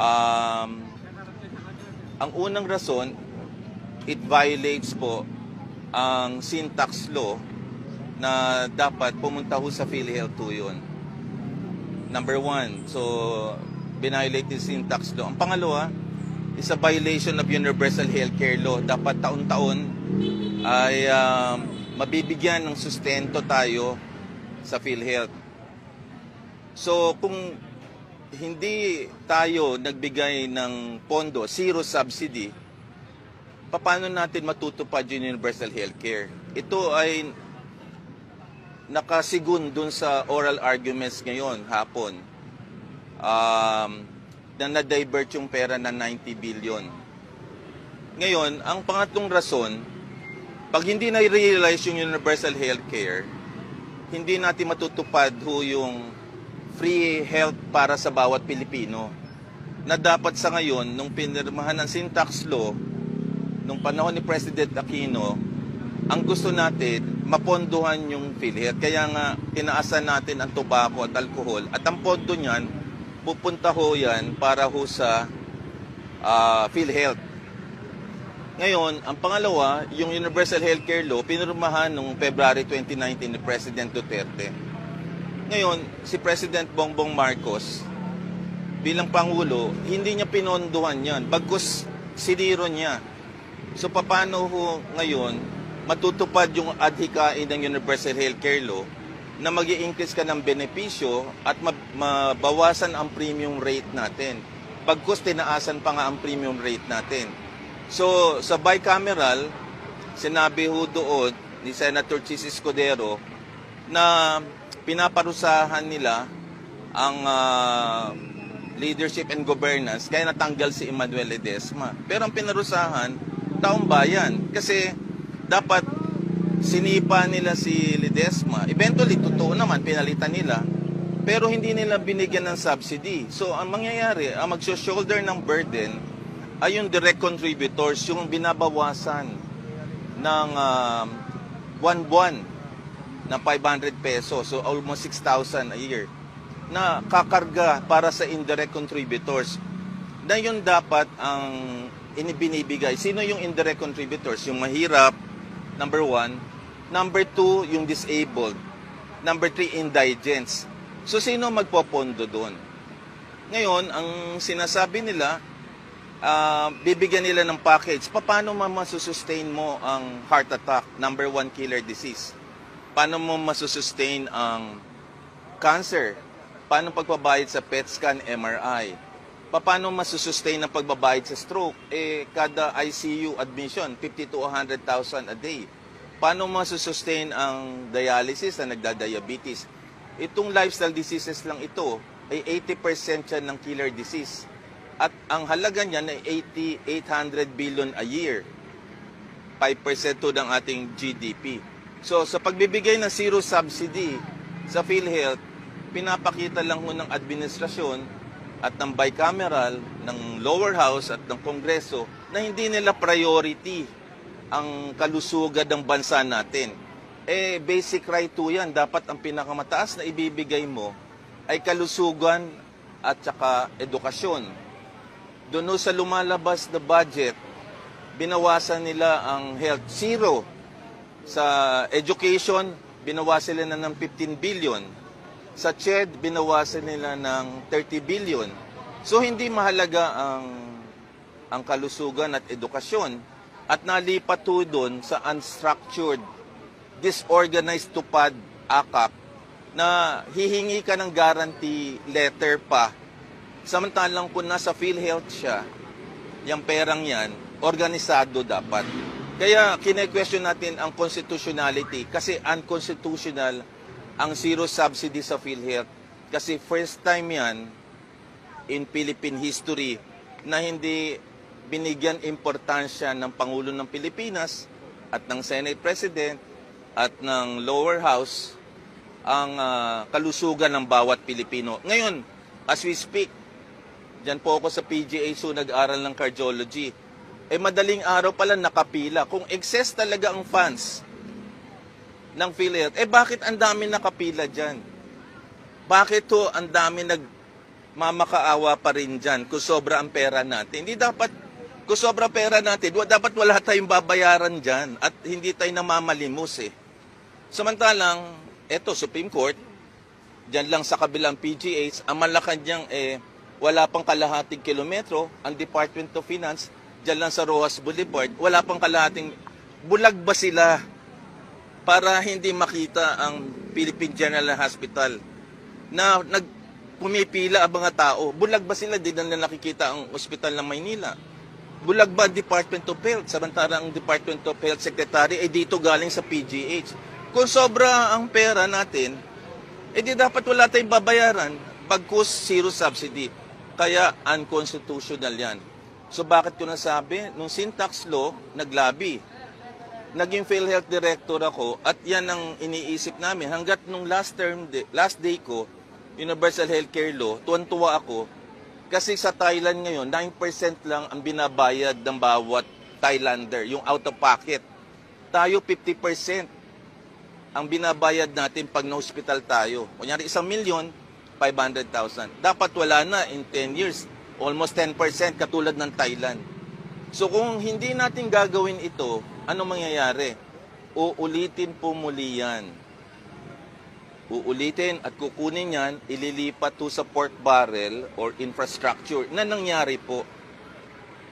Um, ang unang rason, it violates po ang syntax law na dapat pumunta ho sa PhilHealth 2 yun. Number one, so binviolate yung syntax law. Ang pangalawa, is a violation of universal healthcare law. Dapat taon-taon ay mabibigyan ng sustento tayo sa PhilHealth. So kung hindi tayo nagbigay ng pondo, zero subsidy, paano natin matutupad yung universal healthcare? Ito ay nakasigun dun sa oral arguments ngayon, hapon, na na-divert yung pera na 90 billion. Ngayon, ang pangatlong rason, pag hindi na-realize yung universal healthcare, hindi natin matutupad ho yung free health para sa bawat Pilipino. Na dapat sa ngayon, nung pinirmahan ng syntax law, nung panahon ni President Aquino, ang gusto natin, mapondohan yung PhilHealth. Kaya nga, tinaasan natin ang tobacco at alcohol. At ang pondo niyan, pupunta ho yan para ho sa PhilHealth. Ngayon, ang pangalawa, yung Universal Healthcare Law, pinirmahan noong February 2019 ni President Duterte. Ngayon, si President Bongbong Marcos, bilang Pangulo, hindi niya pinondohan yan. Bagkus siniro niya. So, paano ho ngayon matutupad yung adhikain ng Universal Healthcare Law na mag-i-increase ka ng benepisyo at mabawasan ang premium rate natin. Bagkus tinaasan pa nga ang premium rate natin. So, sa bicameral, sinabi ho doon ni Senator Chis Escudero na pinaparusahan nila ang leadership and governance kaya natanggal si Emmanuel Ledesma. Pero ang pinarusahan, taong bayan. Kasi dapat sinipa nila si Ledesma. Eventually, totoo naman, pinalitan nila. Pero hindi nila binigyan ng subsidy. So, ang mangyayari, ang mag-shoulder ng burden ay yung direct contributors, yung binabawasan ng buwan-buwan na 500 pesos. So, almost 6,000 a year na kakarga para sa indirect contributors. Na yun dapat ang inibinibigay. Sino yung indirect contributors? Yung mahirap, number one. Number two, yung disabled. Number three, indigents. So, sino magpopondo doon? Ngayon, ang sinasabi nila, bibigyan nila ng package. Paano masusustain mo ang heart attack, number one killer disease? Paano mo masusustain ang cancer? Paano pagbabayad sa PET scan, MRI? Paano masusustain ang pagbabayad sa stroke? Kada ICU admission, 50 to 100,000 a day. Paano masusustain ang dialysis na nagda-diabetes? Itong lifestyle diseases lang ito, ay 80% yan ng killer disease. At ang halaga niyan ay 800 billion a year. 5% to ng ating GDP. So sa pagbibigay ng zero subsidy sa PhilHealth, pinapakita lang ho ng administrasyon at ng bicameral, ng lower house at ng kongreso na hindi nila priority ang kalusugan ng bansa natin. Basic right to yan. Dapat ang pinakamataas na ibibigay mo ay kalusugan at saka edukasyon. Doon sa lumalabas na budget, binawasan nila ang health zero. Sa education, binawasan nila ng 15 billion. Sa CHED, binawasan nila ng 30 billion. So, hindi mahalaga ang kalusugan at edukasyon at nalipat to doon sa unstructured, disorganized tupad AKAP na hihingi ka ng guarantee letter pa. Samantalang kung nasa PhilHealth siya, yung perang yan, organisado dapat. Kaya kine-question natin ang constitutionality kasi unconstitutional ang zero subsidy sa PhilHealth. Kasi first time yan in Philippine history na hindi binigyan importansya ng Pangulo ng Pilipinas at ng Senate President at ng lower house ang kalusugan ng bawat Pilipino. Ngayon, as we speak, dyan po ako sa PGA, so nag-aral ng cardiology. Madaling araw pala nakapila. Kung excess talaga ang funds ng PhilHealth, bakit ang dami nakapila dyan? Bakit ang dami mamakaawa pa rin dyan kung sobra ang pera natin. Hindi dapat, kung sobra pera natin, dapat wala tayong babayaran dyan at hindi tayo namamalimos eh. Samantalang, eto, Supreme Court, dyan lang sa kabilang PGH, ang Malacanang wala pang kalahating kilometro, ang Department of Finance, dyan lang sa Rojas Boulevard, wala pang kalahating, bulag ba sila para hindi makita ang Philippine General Hospital na pumipila ang mga tao? Bulag ba sila? Di na nakikita ang ospital ng Maynila. Bulag ba ang Department of Health? Samantalang ang Department of Health Secretary ay dito galing sa PGH. Kung sobra ang pera natin, di dapat wala tayong babayaran pagkus zero subsidy. Kaya unconstitutional yan. So bakit ko nasabi? Nung syntax law, naglabi. Naging PhilHealth Director ako at yan ang iniisip namin. Hanggat nung last day ko, Universal Healthcare Law, tuwan-tuwa ako kasi sa Thailand ngayon, 9% lang ang binabayad ng bawat Thailander, yung out of pocket. Tayo 50% ang binabayad natin pag na-hospital tayo. Kunyari 1,500,000. Dapat wala na in 10 years. Almost 10% katulad ng Thailand. So kung hindi natin gagawin ito, ano mangyayari? Uulitin po muli yan. Uulitin at kukunin yan, ililipat to sa pork barrel or infrastructure na nangyari po.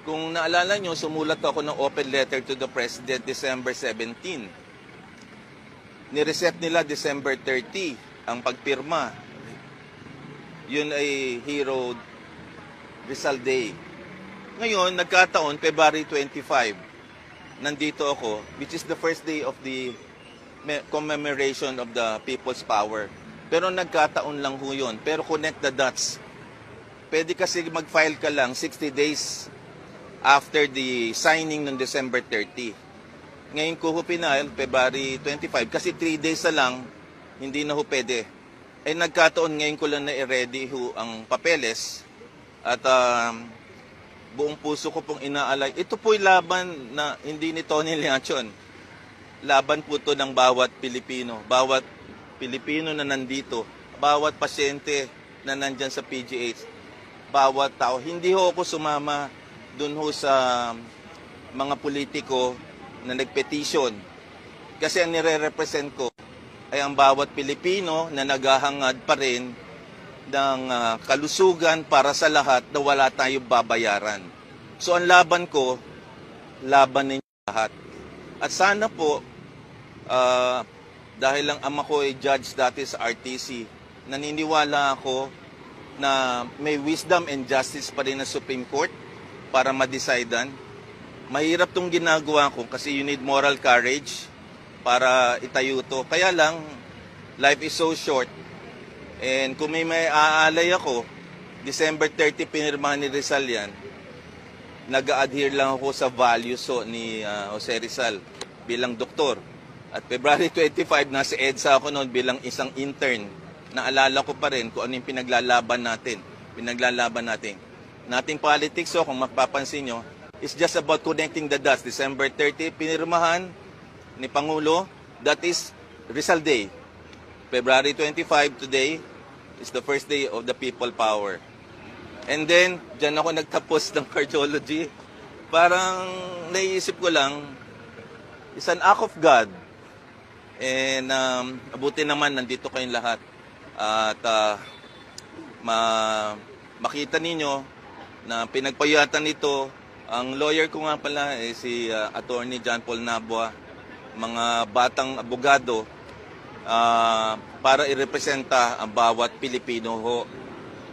Kung naalala nyo, sumulat ako ng open letter to the President December 17. Nireset nila December 30 ang pagpirma. Yun ay Hero Rizal Day. Ngayon, nagkataon, February 25. Nandito ako, which is the first day of the commemoration of the People's Power. Pero nagkataon lang ho yun. Pero connect the dots. Pwede kasi mag-file ka lang 60 days after the signing ng December 30. Ngayon ko ho pinail, February 25, kasi 3 days na lang, hindi na ho pwede. Nagkataon ngayon ko lang na i-ready ho ang papeles at buong puso ko pong inaalay. Ito po'y laban na hindi ni Tony Leachon. Laban po to ng bawat Pilipino na nandito, bawat pasyente na nandyan sa PGH, bawat tao. Hindi ho ako sumama dun ho sa mga politiko na nagpetisyon. Kasi ang nire-represent ko ay ang bawat Pilipino na naghahangad pa rin ng kalusugan para sa lahat na wala tayong babayaran. So ang laban ko, laban ninyo lahat. At sana po, dahil lang ama ko ay judge dati sa RTC, naniniwala ako na may wisdom and justice pa rin na Supreme Court para ma-decidean. Mahirap tong ginagawa ko kasi you need moral courage para itayo to. Kaya lang, life is so short. And kung may aalay ako, December 30 pinirmahan ni Rizal yan, nag-adhere lang ako sa values ni Jose Rizal bilang doktor. At February 25, nasa EDSA ako noon bilang isang intern. Naalala ko pa rin kung ano yung pinaglalaban natin. Nating politics, so kung mapapansin nyo, it's just about connecting the dots. December 30, pinirmahan ni Pangulo. That is Rizal Day. February 25 today is the first day of the people power. And then, dyan ako nagtapos ng cardiology. Parang naisip ko lang, it's an act of God. And abuti naman, nandito kayong lahat. At makita ninyo na pinagpayatan nito. Ang lawyer ko nga pala si Attorney John Paul Nabua, mga batang abogado para irepresenta ang bawat Pilipino ho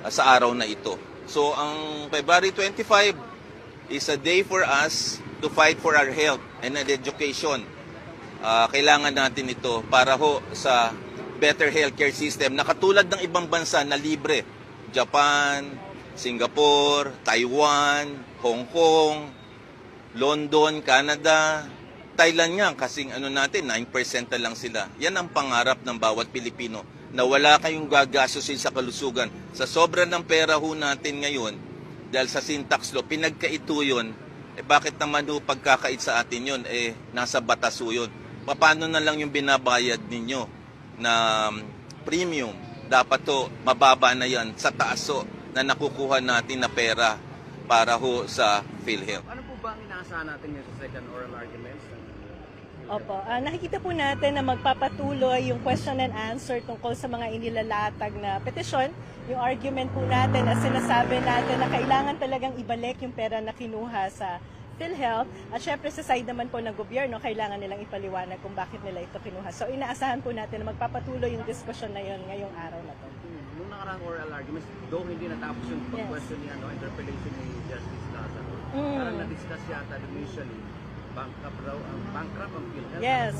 sa araw na ito. So ang February 25 is a day for us to fight for our health and education. Kailangan natin ito para ho sa better healthcare system na katulad ng ibang bansa na libre. Japan, Singapore, Taiwan, Hong Kong, London, Canada, Thailand nga, kasing natin, 9% na lang sila. Yan ang pangarap ng bawat Pilipino, na wala kayong gagastusin sa kalusugan. Sa sobra ng pera ho natin ngayon, dahil sa syntax law, pinagkaito yun, bakit naman ho pagkakait sa atin yun, nasa batas ho yun. Paano na lang yung binabayad ninyo na premium? Dapat to, mababa na yan, sa taas ho. na nakukuha natin na pera para ho sa PhilHealth. Ano po ba ang inaasahan natin ngayon sa second oral arguments? Opo, nakikita po natin na magpapatuloy yung question and answer tungkol sa mga inilalatag na petisyon. Yung argument po natin na sinasabi natin na kailangan talagang ibalik yung pera na kinuha sa PhilHealth. At syempre sa side naman po ng gobyerno, kailangan nilang ipaliwanag kung bakit nila ito kinuha. So inaasahan po natin na magpapatuloy yung diskusyon na yun ngayong araw na to. Nung nakarang oral arguments, though hindi natapos yung question niya, interpellation ni Justice Plaza, parang na-discuss yata initially, bankrupt ang PhilHealth. Yes.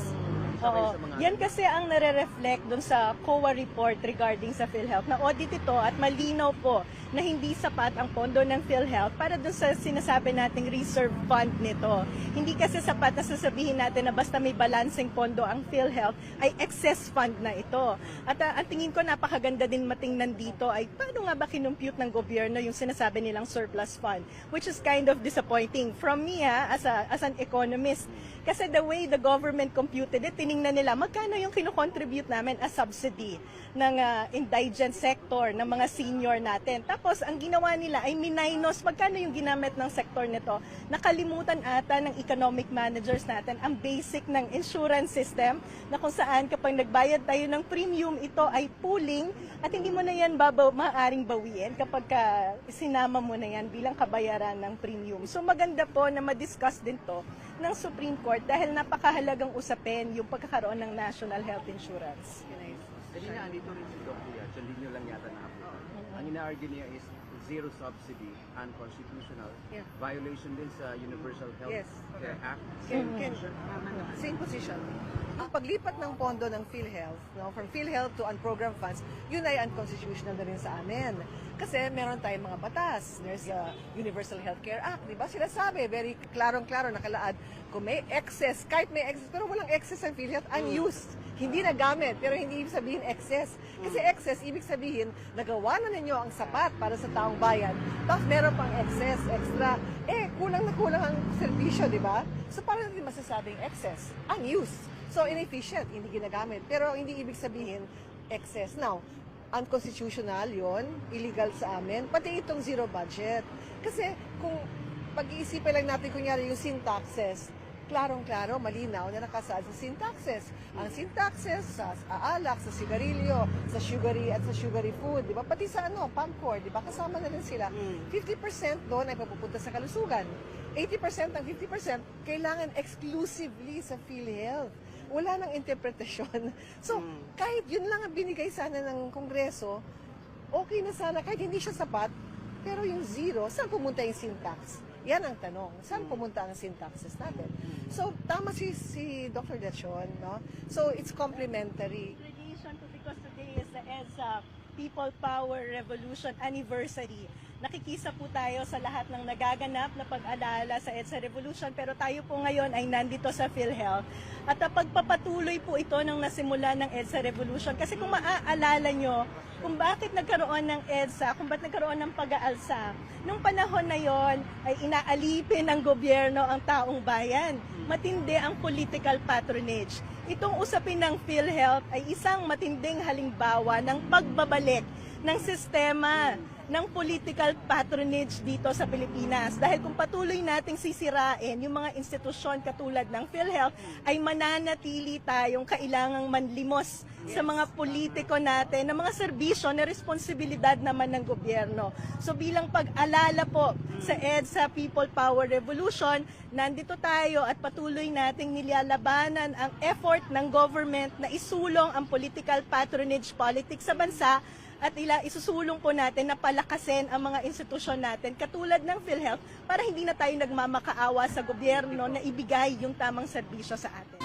Oo. Yan kasi ang nare-reflect dun sa COA report regarding sa PhilHealth. Na audit ito at malinaw po na hindi sapat ang pondo ng PhilHealth para dun sa sinasabi nating reserve fund nito. Hindi kasi sapat na sasabihin natin na basta may balancing pondo ang PhilHealth ay excess fund na ito. At ang tingin ko napakaganda din matingnan dito ay paano nga ba kinumpute ng gobyerno yung sinasabi nilang surplus fund, which is kind of disappointing from me as an economist. Kasi the way the government computed it, tiningnan nila magkano yung kinocontribute namin as subsidy ng indigent sector, ng mga senior natin. Tapos, ang ginawa nila ay minus magkano yung ginamit ng sektor nito. Nakalimutan ata ng economic managers natin ang basic ng insurance system na kung saan kapag nagbayad tayo ng premium, ito ay pooling at hindi mo na yan maaaring bawiin kapag sinama mo na yan bilang kabayaran ng premium. So, maganda po na ma-discuss din to ng Supreme Court dahil napakahalagang usapin yung pagkakaroon ng National Health Insurance. Kanina, andito rin si Doc Diaz, hindi nyo lang yata nakapunta. Ang ina-argue niya is zero subsidy, unconstitutional, violation din sa Universal Health Care Act. Same position. Ang paglipat ng pondo ng PhilHealth, from PhilHealth to unprogrammed funds, yun ay unconstitutional na rin sa amin. Kasi meron tayong mga batas. There's a Universal Health Care Act, di ba? Sila sabi, very klarong-klaro nakalaad, kung may excess, kahit may excess, pero walang excess ang PhilHealth, unused. Hindi nagamit, pero hindi ibig sabihin excess. Kasi excess, ibig sabihin, nagawa na ninyo ang sapat para sa taong bayan, tapos meron pang excess, extra, kulang na kulang ang serbisyo, di ba? So, parang hindi masasabing excess, unused. So, inefficient, hindi ginagamit. Pero hindi ibig sabihin excess. Now, unconstitutional yon, illegal sa amin, pati itong zero budget. Kasi kung pag-iisipan lang natin, kunyari yung sin taxes, klarong-klaro, malinaw na nakasaad sa sin taxes. Ang sin taxes sa alak, sa sigarilyo, sa sugary at sa sugary food, di ba? Pati sa PAMCOR, di ba? Kasama na rin sila. 50% doon ay papupunta sa kalusugan. 80% ng 50% kailangan exclusively sa PhilHealth. Wala nang interpretasyon. So, kahit yun lang ang binigay sana ng Kongreso, okay na sana, kahit hindi siya sapat, pero yung zero, saan pumunta yung sin tax? Yan ang tanong. Saan pumunta ang sin taxes natin? So, tama si Dr. Dachon, no? So, it's complementary. Because today is the EDSA People Power Revolution Anniversary. Nakikisa po tayo sa lahat ng nagaganap na pag-alala sa EDSA Revolution, pero tayo po ngayon ay nandito sa PhilHealth. At pagpapatuloy po ito ng nasimula ng EDSA Revolution. Kasi kung maaalala nyo, kung bakit nagkaroon ng EDSA, kung bakit nagkaroon ng pag-aalsa, nung panahon na yon ay inaalipin ng gobyerno ang taong bayan. Matindi ang political patronage. Itong usapin ng PhilHealth ay isang matinding halimbawa ng pagbabalik ng sistema ng political patronage dito sa Pilipinas. Dahil kung patuloy nating sisirain yung mga institusyon katulad ng PhilHealth, ay mananatili tayong kailangang manlimos sa mga politiko natin na mga serbisyo na responsibilidad naman ng gobyerno. So bilang pag-alala po sa EDSA People Power Revolution, nandito tayo at patuloy nating nilalabanan ang effort ng government na isulong ang political patronage politics sa bansa at isusulong po natin na palakasin ang mga institusyon natin katulad ng PhilHealth para hindi na tayo nagmamakaawa sa gobyerno na ibigay yung tamang serbisyo sa atin.